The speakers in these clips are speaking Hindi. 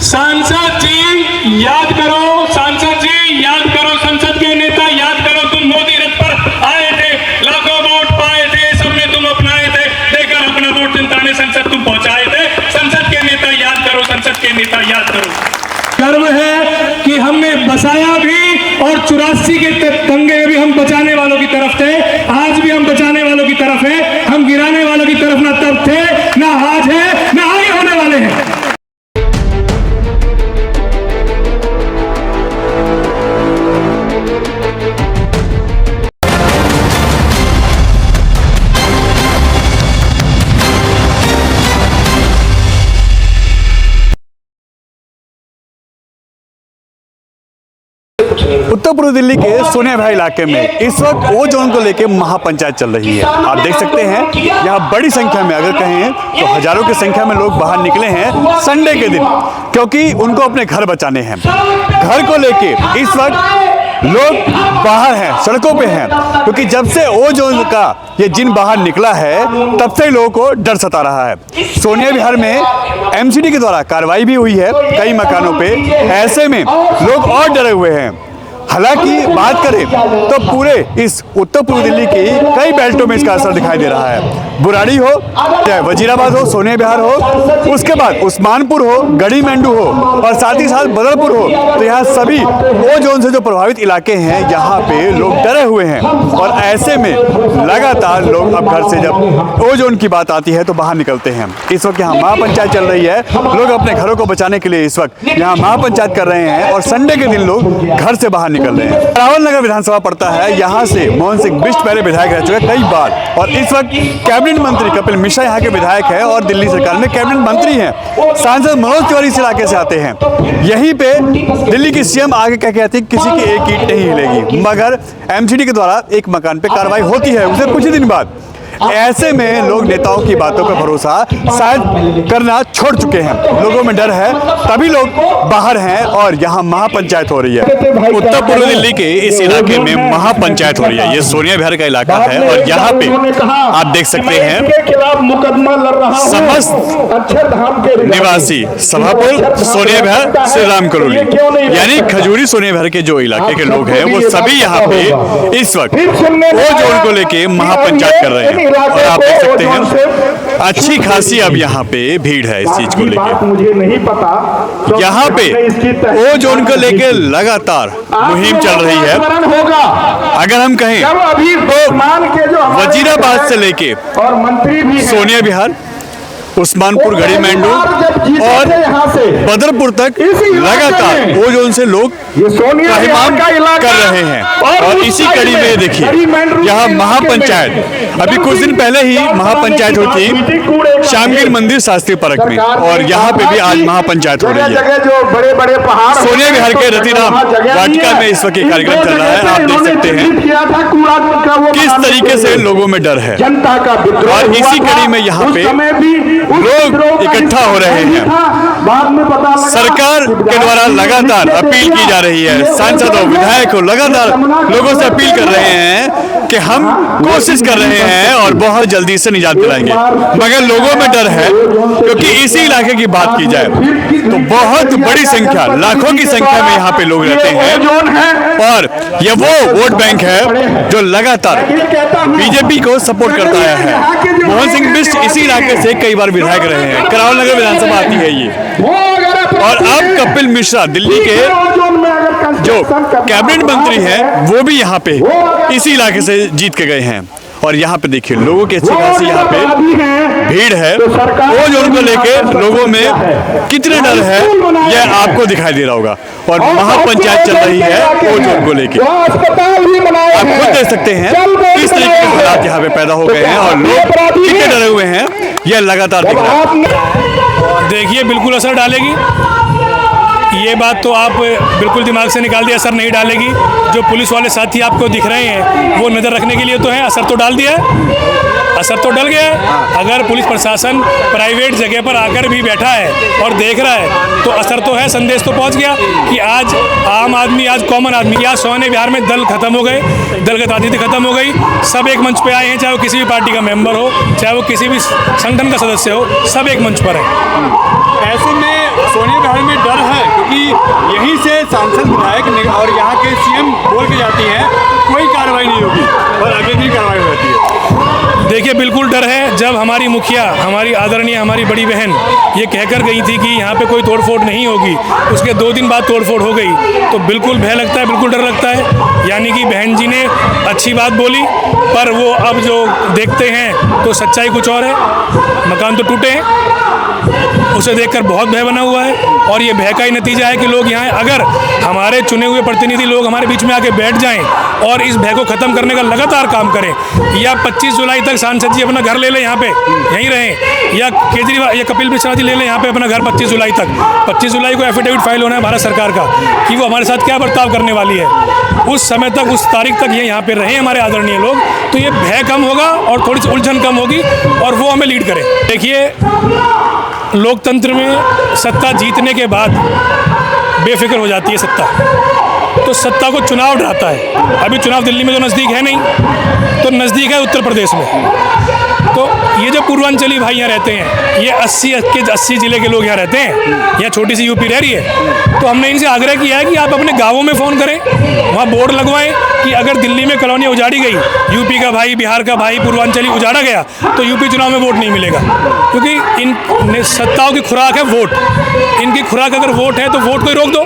सांसद जी याद करो, सांसद जी याद करो, संसद के नेता याद करो, तुम मोदी रथ पर आए थे, लाखों वोट पाए थे, सबने तुम अपनाए थे, देकर अपना वोट जनता ने संसद तुम पहुंचाए थे। संसद के नेता याद करो, संसद के नेता याद करो। गर्व है कि हमने बसाया भी और 84 के दंगे में भी हम बचाने वालों की तरफ थे, आज भी हम बचाने वालों की तरफ है, हम गिराने वालों की तरफ ना तब थे, ना आज है, ना आगे होने वाले हैं। उत्तर पूर्व दिल्ली के सोनिया विहार इलाके में इस वक्त ओ जोन को लेकर महापंचायत चल रही है। आप देख सकते हैं यहाँ बड़ी संख्या में, अगर कहें तो हजारों की संख्या में लोग बाहर निकले हैं संडे के दिन, क्योंकि उनको अपने घर बचाने हैं। घर को लेके इस वक्त लोग बाहर हैं, सड़कों पे हैं, क्योंकि जब से ओ जोन का ये जिन बाहर निकला है तब से लोगों को डर सता रहा है। सोनिया विहार में एमसीडी के द्वारा कार्रवाई भी हुई है कई मकानों पे, ऐसे में लोग और डरे हुए हैं। हालांकि बात करें तो पूरे इस उत्तर पूर्व दिल्ली की कई बेल्टों में इसका असर दिखाई दे रहा है। बुराड़ी हो, चाहे वजीराबाद हो, सोनिया विहार हो, उसके बाद उस्मानपुर हो, गढ़ी मेंढू हो और साथ ही साथ बदरपुर हो, तो यहाँ सभी ओ जोन से जो प्रभावित इलाके हैं यहाँ पे लोग डरे हुए हैं। और ऐसे में लगातार लोग अब घर से जब ओ जोन की बात आती है तो बाहर निकलते हैं। इस वक्त यहाँ महापंचायत चल रही है, लोग अपने घरों को बचाने के लिए इस वक्त यहाँ महापंचायत कर रहे हैं और संडे के दिन लोग घर से बाहर निकल रहे हैं। रावल नगर विधानसभा पड़ता है, यहाँ से मोहन सिंह बिष्ट पहले विधायक रह चुके कई बार और इस वक्त कैबिनेट मंत्री कपिल मिश्रा यहाँ के विधायक है और दिल्ली सरकार में कैबिनेट मंत्री हैं। सांसद मनोज तिवारी इस इलाके से आते हैं। यहीं पे दिल्ली की सीएम आगे कह के आती है किसी की एक ईंट नहीं हिलेगी, मगर एमसीडी के द्वारा एक मकान पे कार्रवाई होती है उसे कुछ ही दिन बाद। ऐसे में लोग नेताओं की बातों पर भरोसा शायद करना छोड़ चुके हैं, लोगों में डर है, तभी लोग बाहर हैं और यहाँ महापंचायत हो रही है। उत्तर पूर्व दिल्ली के इस इलाके में महापंचायत हो रही है। ये सोनिया विहार का इलाका है और यहाँ पे आप देख सकते हैं समस्त निवासी सभापुर, सोनिया विहार, श्री राम कॉलोनी, यानी खजूरी सोनिया विहार के जो इलाके के लोग हैं वो सभी यहाँ पे इस वक्त वो जोन को लेके महापंचायत कर रहे हैं। और आप देख सकते हैं अच्छी खासी अब यहाँ पे भीड़ है इस चीज को लेके। मुझे नहीं पता यहाँ पे ओ जोन को लेके लगातार मुहिम चल रही है। अगर हम कहें तो वजीराबाद से लेके और मंत्री भी सोनिया विहार, उस्मानपुर, गढ़ी मेंढू और बदरपुर तक लगातार ओ जोन से लोग महिमान कर रहे हैं। और इसी कड़ी में देखिए यहाँ महापंचायत, अभी कुछ दिन पहले ही महापंचायत हुई थी श्यामगिर मंदिर शास्त्री पार्क में और यहाँ पे भी आज महापंचायत हो रही है। सोनिया विहार के रतिराम वाटिका में इस वक्त ये कार्यक्रम चल रहा है। आप देख सकते हैं किस तरीके से लोगों में डर है और इसी कड़ी में यहाँ पे लोग इकट्ठा हो रहे हैं। सरकार के द्वारा लगातार अपील की जा रही है, सांसदों, विधायकों लगातार लोगों से अपील कर रहे हैं कि हम कोशिश कर रहे हैं और बहुत जल्दी से निजात दिलाएंगे, मगर लोगों में डर है क्योंकि इसी इलाके की बात की जाए तो बहुत बड़ी संख्या, लाखों की संख्या में यहाँ पे लोग रहते हैं और ये वो वोट बैंक है जो लगातार बीजेपी को सपोर्ट करता है। मोहन सिंह बिष्ट इसी इलाके से कई बार विधायक रहे हैं, रावल नगर विधानसभा आती है ये। और अब कपिल मिश्रा दिल्ली के जो कैबिनेट मंत्री हैं वो भी यहाँ पे इसी इलाके से जीत के गए हैं। और यहाँ पे देखिए लोगों की अच्छी खासी यहाँ पे भीड़ है। वो जोन को लेके लोगों में कितने डर है यह आपको दिखाई दे रहा होगा और महापंचायत चल रही है वो जोन को लेके। आप खुद देख सकते हैं किस तरीके के हालात यहाँ पे पैदा हो गए हैं और लोग कितने डरे हुए हैं यह लगातार दिख रहा है। देखिए बिल्कुल असर डालेगी, ये बात तो आप बिल्कुल दिमाग से निकाल दिया, असर नहीं डालेगी। जो पुलिस वाले साथी आपको दिख रहे हैं वो नज़र रखने के लिए तो हैं, असर तो डाल दिया है। असर तो डल गया है। अगर पुलिस प्रशासन प्राइवेट जगह पर आकर भी बैठा है और देख रहा है तो असर तो है, संदेश तो पहुंच गया कि आज आम आदमी, आज कॉमन आदमी, आज सोने बिहार में दल खत्म हो गए, दलगत राजनीति खत्म हो गई। सब एक मंच पे आए हैं, चाहे वो किसी भी पार्टी का मेंबर हो, चाहे वो किसी भी संगठन का सदस्य हो, सब एक मंच पर है। ऐसे में सोने बिहार में डर है क्योंकि यहीं से सांसद विधायक और यहाँ के सीएम बोल के जाती हैं कोई कार्रवाई नहीं होगी और आगे भी कार्रवाई हो जाती है। देखिए, बिल्कुल डर है। जब हमारी मुखिया, हमारी आदरणीय, हमारी बड़ी बहन ये कहकर गई थी कि यहाँ पे कोई तोड़फोड़ नहीं होगी, उसके 2 दिन बाद तोड़फोड़ हो गई, तो बिल्कुल भय लगता है, बिल्कुल डर लगता है। यानी कि बहन जी ने अच्छी बात बोली, पर वो अब जो देखते हैं तो सच्चाई कुछ और है। मकान तो टूटे हैं, उसे देखकर बहुत भय बना हुआ है और ये भय का ही नतीजा है कि लोग यहाँ, अगर हमारे चुने हुए प्रतिनिधि लोग हमारे बीच में आके बैठ जाएं और इस भय को ख़त्म करने का लगातार काम करें, या 25 जुलाई तक सांसद जी अपना घर ले लें, यहाँ पे यहीं रहें, या केजरीवाल या कपिल मिश्रा जी ले लें यहाँ पे अपना घर 25 जुलाई तक। 25 जुलाई को एफिडेविट फाइल होना है भारत सरकार का कि वो हमारे साथ क्या बर्ताव करने वाली है। उस समय तक, उस तारीख तक ये यहाँ पे रहें हमारे आदरणीय लोग, तो ये भय कम होगा और थोड़ी सी उलझन कम होगी और वो हमें लीड करें। देखिए, लोकतंत्र में सत्ता जीतने के बाद बेफिक्र हो जाती है सत्ता, तो सत्ता को चुनाव डराता है। अभी चुनाव दिल्ली में तो नज़दीक है नहीं, तो नज़दीक है उत्तर प्रदेश में। तो ये जो पूर्वांचली भाई यहाँ रहते हैं, ये 80 ज़िले के लोग यहाँ रहते हैं, यहाँ छोटी सी यूपी रह रही है, तो हमने इनसे आग्रह किया है कि आप अपने गाँवों में फ़ोन करें, वहाँ बोर्ड लगवाएं कि अगर दिल्ली में कॉलोनियाँ उजाड़ी गई, यूपी का भाई, बिहार का भाई, पूर्वांचली उजाड़ा गया, तो यूपी चुनाव में वोट नहीं मिलेगा, क्योंकि इन सत्ताओं की खुराक है वोट। इनकी खुराक अगर वोट है तो वोट को ही रोक दो,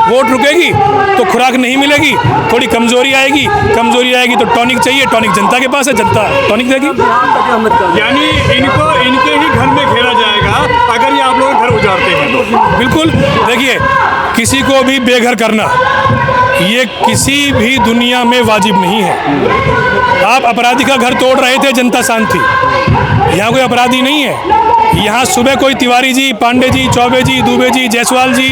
वोट रुकेगी तो खुराक नहीं मिलेगी, थोड़ी कमजोरी आएगी तो टॉनिक चाहिए, टॉनिक जनता के पास है, जनता टॉनिक देगी। यानी इनको इनके ही घर में घेरा जाएगा अगर ये आप लोग घर उजाड़ते हैं तो। बिल्कुल। देखिए, किसी को भी बेघर करना ये किसी भी दुनिया में वाजिब नहीं है। आप अपराधी का घर तोड़ रहे थे, जनता शांत थी। यहाँ कोई अपराधी नहीं है। यहाँ सुबह कोई तिवारी जी, पांडे जी, चौबे जी, दुबे जी, जायसवाल जी,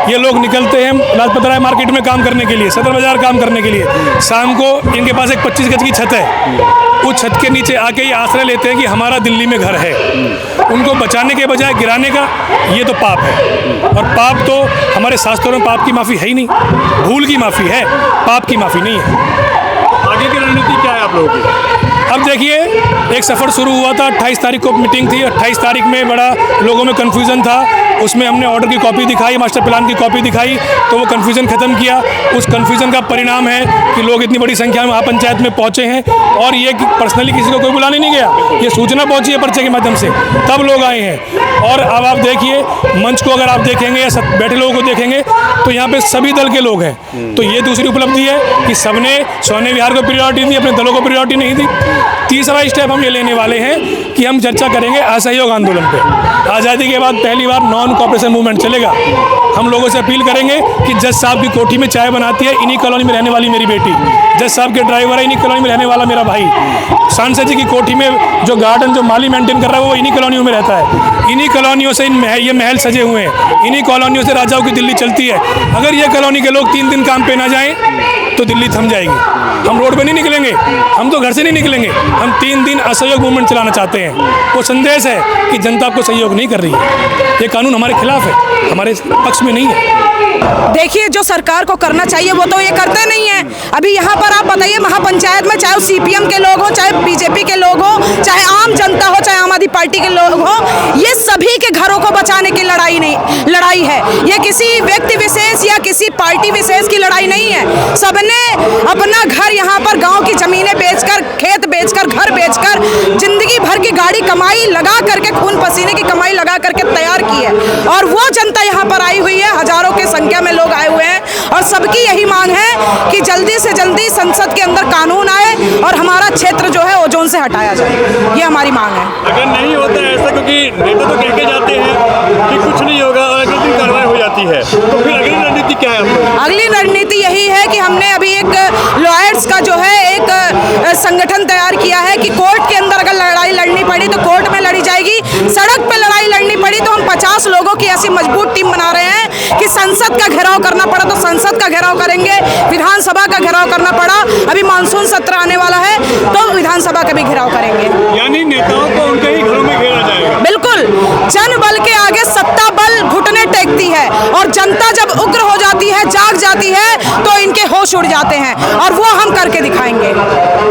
ये लोग निकलते हैं लाजपत राय मार्केट में काम करने के लिए, सदर बाजार काम करने के लिए। शाम को इनके पास एक 25 गज की छत है, उस छत के नीचे आके ये आश्रय लेते हैं कि हमारा दिल्ली में घर है। उनको बचाने के बजाय गिराने का ये तो पाप है, और पाप तो हमारे शास्त्रों में पाप की माफ़ी है ही नहीं। भूल की माफ़ी है, पाप की माफ़ी नहीं है। आगे की रणनीति क्या है आप लोगों की? अब देखिए, एक सफ़र शुरू हुआ था, 28 तारीख को मीटिंग थी। 28 तारीख में बड़ा लोगों में कन्फ्यूज़न था, उसमें हमने ऑर्डर की कॉपी दिखाई, मास्टर प्लान की कॉपी दिखाई, तो वो कन्फ्यूज़न ख़त्म किया। उस कन्फ्यूज़न का परिणाम है कि लोग इतनी बड़ी संख्या में महापंचायत में पहुँचे हैं, और ये कि पर्सनली किसी को कोई बुलाने नहीं गया, ये सूचना पहुँची है पर्चे के माध्यम से, तब लोग आए हैं। और अब आप देखिए, मंच को अगर आप देखेंगे या बैठे लोगों को देखेंगे तो यहाँ पे सभी दल के लोग हैं। तो ये दूसरी उपलब्धि है कि सबने सोने विहार को प्रायोरिटी दी, अपने दलों को प्रायोरिटी नहीं दी। तीसरा स्टेप हम ये लेने वाले हैं कि हम चर्चा करेंगे असहयोग आंदोलन पे। आज़ादी के बाद पहली बार नॉन कॉपरेशन मूवमेंट चलेगा। हम लोगों से अपील करेंगे कि जज साहब की कोठी में चाय बनाती है इन्हीं कॉलोनी में रहने वाली मेरी बेटी, जज साहब के ड्राइवर है इन्हीं कॉलोनी में रहने वाला मेरा भाई, सांसद जी की कोठी में जो गार्डन, जो माली मेंटेन कर रहा है वो इन्हीं कॉलोनियों में रहता है। इन्हीं कॉलोनियों से ये महल सजे हुए हैं, इन्हीं कॉलोनियों से राजाओं की दिल्ली चलती है। अगर ये कॉलोनी के लोग 3 दिन काम पे ना जाएं तो दिल्ली थम जाएगी। हम रोड पे नहीं निकलेंगे, हम तो घर से नहीं निकलेंगे, हम 3 दिन असहयोग मूवमेंट चलाना चाहते हैं। वो संदेश है कि जनता आपको सहयोग नहीं कर रही है, ये कानून हमारे खिलाफ है, हमारे पक्ष में नहीं है। देखिए, जो सरकार को करना चाहिए वो तो ये करते नहीं है। अभी यहाँ पर आप बताइए, महापंचायत में चाहे सीपीएम के लोग हो, चाहे बीजेपी के लोग हो, चाहे आम जनता हो, चाहे आम आदमी पार्टी के लोग हो, ये सभी के घरों को बचाने की लड़ाई है। ये किसी व्यक्ति विशेष या किसी पार्टी विशेष की लड़ाई नहीं है। सबने अपना घर यहाँ पर, गाँव की जमीनें बेचकर, खेत बेचकर, घर बेचकर, जिंदगी भर की गाड़ी कमाई लगा करके, खून पसीने की कमाई लगा करके तैयार की है, और वो जनता यहाँ पर आई हुई है। हजारों के संख्या में लोग आए हुए हैं, और सबकी यही मांग है कि जल्दी से जल्दी संसद के अंदर कानून आए और हमारा क्षेत्र जो है ओजोन से हटाया जाए। ये हमारी मांग है। अगर नहीं होता है ऐसा, क्योंकि नेता तो कह के जाते हैं कि कुछ नहीं होगा और अगर कोई कार्रवाई हो जाती है तो फिर अगली रणनीति क्या है? अगली रणनीति यही है कि हमने अभी एक लॉयर्स का जो है एक संगठन तैयार किया है कि कोर्ट के अंदर अगर लड़ाई लड़नी पड़ी तो कोर्ट में लड़ी जाएगी, सड़क पे लड़ाई लड़नी पड़ी तो हम 50 लोगों की ऐसी मजबूत टीम बना रहे हैं कि संसद का घेराव करना पड़ा तो संसद का घेराव करेंगे, विधानसभा का घेराव करना पड़ा, अभी मानसून सत्र आने वाला है तो विधानसभा का भी घेराव करेंगे। जाग जाती है तो इनके होश उड़ जाते हैं, और वो हम करके दिखाएंगे।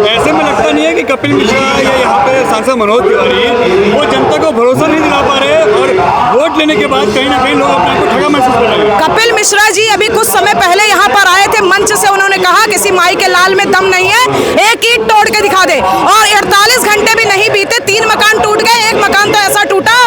ऐसे में लगता नहीं है कि कपिल मिश्रा या यहाँ पे सांसद मनोज तिवारी वो जनता को भरोसा नहीं दिला पा रहे और वोट लेने के बाद कहीं ना कहीं लोग अपने को ठगा महसूस कर रहे हैं? कपिल मिश्रा जी अभी कुछ समय पहले यहाँ पर आए थे, मंच से उन्होंने कहा किसी माई के लाल में दम नहीं है, एक ईंट तोड़ के दिखा दे, और 48 घंटे भी नहीं बीते 3 मकान टूट गए। एक मकान तो ऐसा टूटा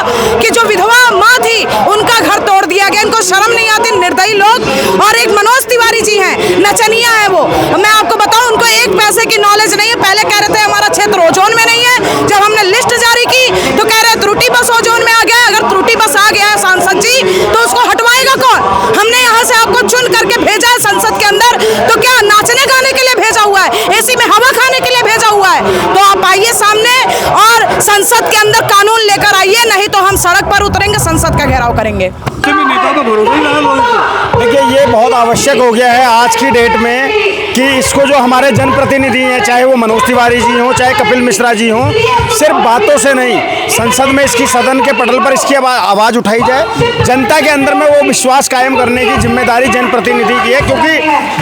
कि जो विधवा माँ थी उनका घर तोड़ दिया गया। इनको शर्म नहीं आती, निर्दयी लोग। और एक मनोज तिवारी जी हैं, नचनिया है वो। मैं आपको बताऊं, उनको एक पैसे की नॉलेज नहीं है। पहले कह रहे थे हमारा क्षेत्र ओजोन में नहीं है, जब हमने लिस्ट जारी की तो कह रहे त्रुटि बस ओजोन में आ गया। अगर त्रुटि बस आ गया है सांसद जी तो उसको हटवाएगा कौन? हमने यहाँ से आपको चुन करके भेजा है संसद के अंदर, तो क्या नाचने गाने के लिए भेजा हुआ है? एसी में हवा खाने के लिए भेजा हुआ है? तो आप आइए सामने और संसद के अंदर कानून लेकर आइए, नहीं तो हम सड़क पर उतरेंगे, संसद का घेराव करेंगे। नेता को भरोसा ही लगा लोगों को। देखिए, ये बहुत आवश्यक हो गया है आज की डेट में कि इसको जो हमारे जनप्रतिनिधि हैं, चाहे वो मनोज तिवारी जी हों, चाहे कपिल मिश्रा जी हों, सिर्फ बातों से नहीं, संसद में इसकी सदन के पटल पर इसकी आवाज़ उठाई जाए। जनता के अंदर में वो विश्वास कायम करने की जिम्मेदारी जनप्रतिनिधि की है, क्योंकि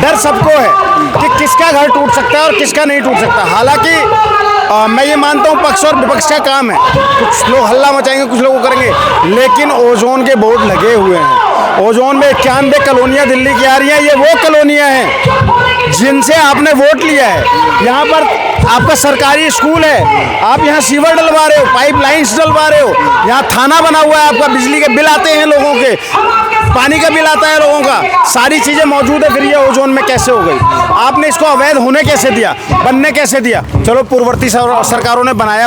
डर सबको है कि किसका घर टूट सकता है और किसका नहीं टूट सकता। हालांकि मैं ये मानता हूँ पक्ष और विपक्ष का काम है, कुछ लोग हल्ला मचाएंगे, कुछ लोग करेंगे, लेकिन ओजोन के बोर्ड लगे हुए हैं। ओजोन में 91 कॉलोनियाँ दिल्ली की आ रही हैं। ये वो कॉलोनियाँ हैं जिनसे आपने वोट लिया है। यहाँ पर आपका सरकारी स्कूल है, आप यहाँ सीवर डलवा रहे हो, पाइपलाइंस डलवा रहे हो, यहाँ थाना बना हुआ है, आपका बिजली के बिल आते हैं लोगों के, पानी का बिल आता है लोगों का, सारी चीज़ें मौजूद है। फिर ये ओजोन में कैसे हो गई? आपने इसको अवैध होने कैसे दिया, बनने कैसे दिया? चलो पूर्ववर्ती सरकारों ने बनाया,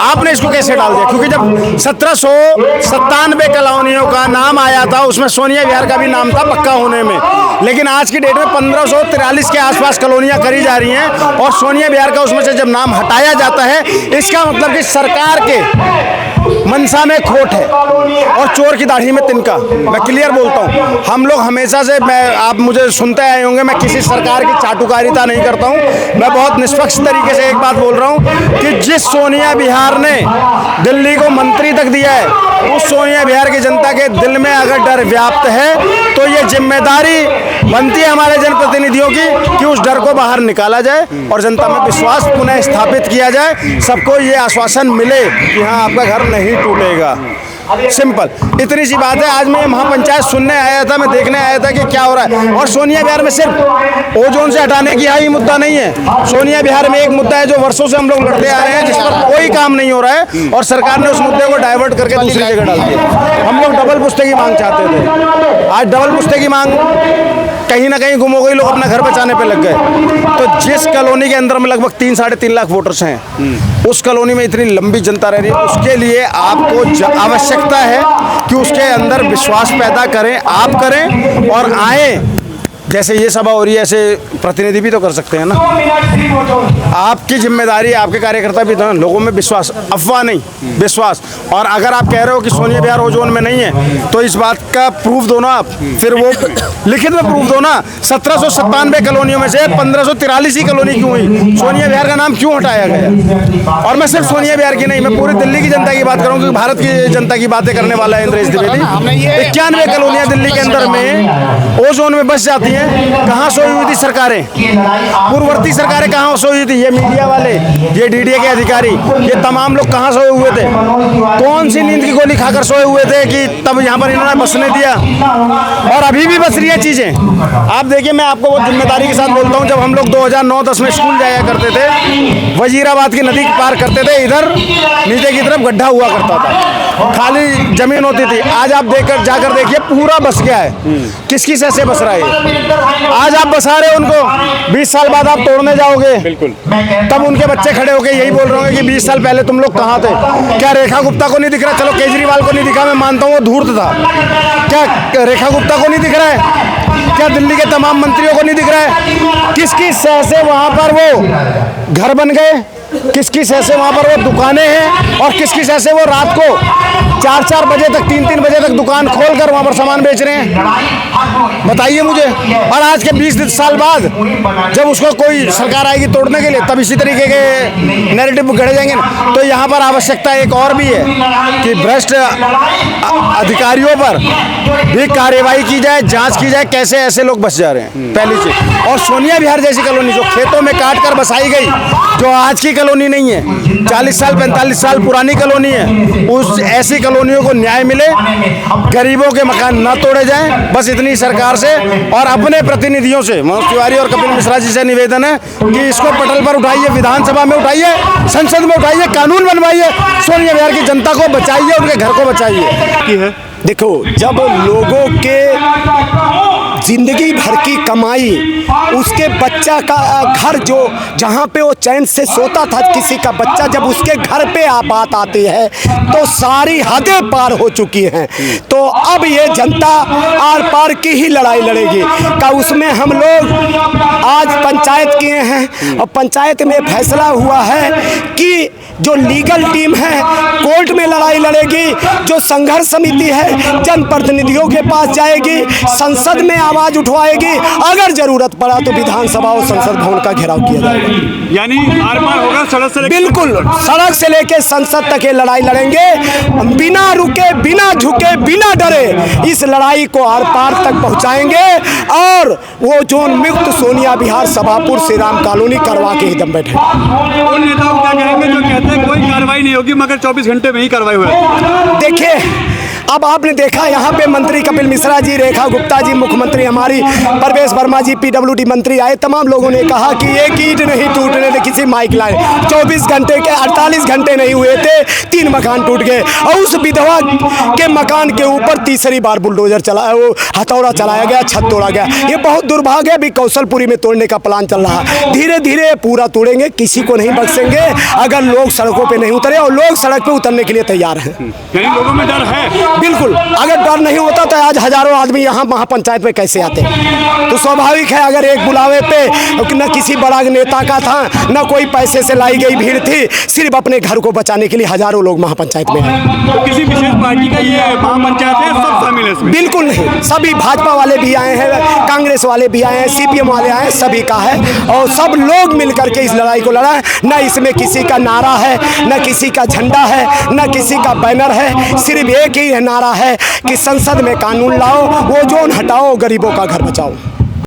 आपने इसको कैसे डाल दिया? क्योंकि जब 1797 कॉलोनियों का नाम आया था, उसमें सोनिया विहार का भी नाम था पक्का होने में, लेकिन आज की डेट में 1543 के आसपास कॉलोनियाँ करी जा रही हैं, और सोनिया विहार का उसमें से जब नाम हटाया जाता है, इसका मतलब कि सरकार के मनसा में खोट है और चोर की दाढ़ी में तिनका। मैं क्लियर बोलता हूँ, हम लोग हमेशा से, आप मुझे सुनते आए होंगे, मैं किसी सरकार की चाटुकारिता नहीं करता हूँ। मैं बहुत निष्पक्ष तरीके से एक बात बोल रहा हूँ कि जिस सोनिया विहार ने दिल्ली को मंत्री तक दिया है, उस सोनिया विहार की जनता के दिल में अगर डर व्याप्त है तो ये जिम्मेदारी बनती है हमारे जनप्रतिनिधियों की कि उस डर को बाहर निकाला जाए और जनता में विश्वास पुनः स्थापित किया जाए। सबको ये आश्वासन मिले कि हाँ, आपका घर नहीं टूटेगा। सिंपल, इतनी सी बात है। आज मैं महापंचायत सुनने आया था, मैं देखने आया था कि क्या हो रहा है। और सोनिया विहार में सिर्फ ओजोन से हटाने की ही मुद्दा नहीं है। सोनिया विहार में एक मुद्दा है जो वर्षों से हम लोग लड़ते आ रहे हैं, जिस पर कोई काम नहीं हो रहा है, और सरकार ने उस मुद्दे को डाइवर्ट करके दूसरी जगह डाल दिया। हम लोग डबल पुश्ते की मांग चाहते थे, आज डबल पुश्ते की मांग कहीं ना कहीं गुम हो गई, लोग अपना घर बचाने पे लग गए। तो जिस कॉलोनी के अंदर में लगभग 3-3.5 लाख वोटर्स हैं, उस कॉलोनी में इतनी लंबी जनता रह रही है, उसके लिए आपको आवश्यकता है कि उसके अंदर विश्वास पैदा करें, आप करें और आए। जैसे ये सभा हो रही है, ऐसे प्रतिनिधि भी तो कर सकते हैं ना। आपकी जिम्मेदारी, आपके कार्यकर्ता भी तो लोगों में विश्वास, अफवाह नहीं, विश्वास। और अगर आप कह रहे हो कि सोनिया विहार ओजोन में नहीं है, तो इस बात का प्रूफ दो ना आप, फिर वो लिखित में प्रूफ दो ना। 1797 कॉलोनियों में से 1543 ही कॉलोनी क्यों हुई? सोनिया विहार का नाम क्यों हटाया गया? और मैं सिर्फ सोनिया विहार की नहीं, मैं पूरी दिल्ली की जनता की बात करूँ, क्योंकि भारत की जनता की बातें करने वाला है इंद्रेश द्विवेदी। 91 कॉलोनियाँ दिल्ली के अंदर में ओजोन में बस जाती हैं। कहाँ सोई हुई थी सरकारें? पूर्ववर्ती सरकारें कहाँ सोई हुई थी? ये मीडिया वाले, ये डीडीए के अधिकारी, ये तमाम लोग कहाँ सोए हुए थे? कौन सी नींद की गोली खाकर सोए हुए थे कि तब यहाँ पर इन्होंने बसने दिया? और अभी भी बस रही है चीजें। आप देखिए, मैं आपको बहुत जिम्मेदारी के साथ बोलता हूँ, जब हम लोग 2009-10 में स्कूल जाया करते थे, वजीराबाद की नदी पार करते थे, इधर नीचे की तरफ गड्ढा हुआ करता था, खाली जमीन होती थी। आज आप जाकर देखिए, पूरा बस गया है। किसकी से बस रहा है? आज आप बसा रहे हो उनको, 20 साल बाद आप तोड़ने जाओगे। बिल्कुल। तब उनके बच्चे खड़े होकर यही बोल रहे होंगे कि 20 साल पहले तुम लोग कहाँ थे? क्या रेखा गुप्ता को नहीं दिख रहा? चलो केजरीवाल को नहीं दिखा, मैं मानता हूँ वो धूर्त था। क्या रेखा गुप्ता को नहीं दिख रहा है? क्या दिल्ली के तमाम मंत्रियों को नहीं दिख रहा है? किसकी सह से वहां पर वो घर बन गए? किस किस ऐसे वहाँ पर वो दुकानें हैं और किस किस ऐसे वो रात को 4-4 बजे तक 3-3 बजे तक दुकान खोल कर वहाँ पर सामान बेच रहे हैं, बताइए मुझे। और आज के 20 साल बाद जब उसको कोई सरकार आएगी तोड़ने के लिए, तब इसी तरीके के नैरेटिव गढ़े जाएंगे। तो यहाँ पर आवश्यकता एक और भी है कि भ्रष्ट अधिकारियों पर भी कार्रवाई की जाए, जांच की जाए, कैसे ऐसे लोग बस जा रहे हैं, पहली चीज। और सोनिया विहार जैसी कॉलोनी जो खेतों में काट कर बसाई गई, जो आज की कॉलोनी नहीं है, 40 साल 45 साल पुरानी कॉलोनी है, उस ऐसी कॉलोनियों को न्याय मिले, गरीबों के मकान न तोड़े जाएं, बस इतनी सरकार से और अपने प्रतिनिधियों से, मनोज तिवारी और कपिल मिश्रा जी से निवेदन है कि इसको पटल पर उठाइए, विधानसभा में उठाइए, संसद में उठाइए, कानून बनवाइए, सोनिया विहार की जनता को बचाइए, उनके घर को बचाइए। देखो, जब लोगों के जिंदगी भर की कमाई, उसके बच्चा का घर जो जहाँ पे वो चैन से सोता था, किसी का बच्चा जब उसके घर पे बात आती है तो सारी हदें पार हो चुकी हैं। तो अब ये जनता आर पार की ही लड़ाई लड़ेगी का उसमें हम लोग आज पंचायत किए हैं और पंचायत में फैसला हुआ है कि जो लीगल टीम है कोर्ट में लड़ाई लड़ेगी, जो संघर्ष समिति है जनप्रतिनिधियों के पास जाएगी, संसद में आवाज उठवाएगी, अगर जरूरत पड़ा तो विधानसभा और संसद भवन का घेराव किया जाएगा। यानी आर पार होगा, सड़क से बिल्कुल, सड़क से लेके संसद तक ये लड़ाई लड़ेंगे, बिना रुके, बिना झुके, बिना डरे इस लड़ाई को आर पार तक पहुंचाएंगे और वो जोन मुक्त सोनिया विहार सभापुर श्री राम कॉलोनी करवा के ही दम बैठे। उन नेताओं क्या कहेंगे जो कहते हैं कोई कार्रवाई नहीं होगी मगर 24 घंटे में ही कार्रवाई हुई? देखिए, अब आपने देखा यहाँ पे मंत्री कपिल मिश्रा जी, रेखा गुप्ता जी, मुख्यमंत्री हमारी प्रवेश वर्मा जी, पीडब्ल्यूडी मंत्री आए, तमाम लोगों ने कहा कि एक ईंट नहीं टूटने दे किसी माइक लाए। 24 घंटे के 48 घंटे नहीं हुए थे, 3 मकान टूट गए और उस विधवा के मकान के ऊपर तीसरी बार बुलडोजर चलाया, वो हथौड़ा चलाया गया, छत तोड़ा गया। ये बहुत दुर्भाग्य है। अभी कौशलपुरी में तोड़ने का प्लान चल रहा है, धीरे धीरे पूरा तोड़ेंगे, किसी को नहीं बख्शेंगे अगर लोग सड़कों पर नहीं उतरे, और लोग सड़क पर उतरने के लिए तैयार हैं। लोगों में डर है? बिल्कुल, अगर डर नहीं होता तो आज हजारों आदमी यहाँ महापंचायत में कैसे आते? तो स्वाभाविक है, अगर एक बुलावे पे न किसी बड़ा नेता का था, न कोई पैसे से लाई गई भीड़ थी, सिर्फ अपने घर को बचाने के लिए हजारों लोग महापंचायत में आए। तो किसी विशेष पार्टी का ये महापंचायत है, सब शामिल है इसमें? बिल्कुल नहीं, सभी भाजपा वाले भी आए हैं, कांग्रेस वाले भी आए हैं, सीपीएम वाले आए हैं, सभी का है और सब लोग मिलकर के इस लड़ाई को लड़ा है। न इसमें किसी का नारा है, न किसी का झंडा है, न किसी का बैनर है, सिर्फ एक ही नारा है कि संसद में कानून लाओ, वो जोन हटाओ, गरीबों का घर बचाओ।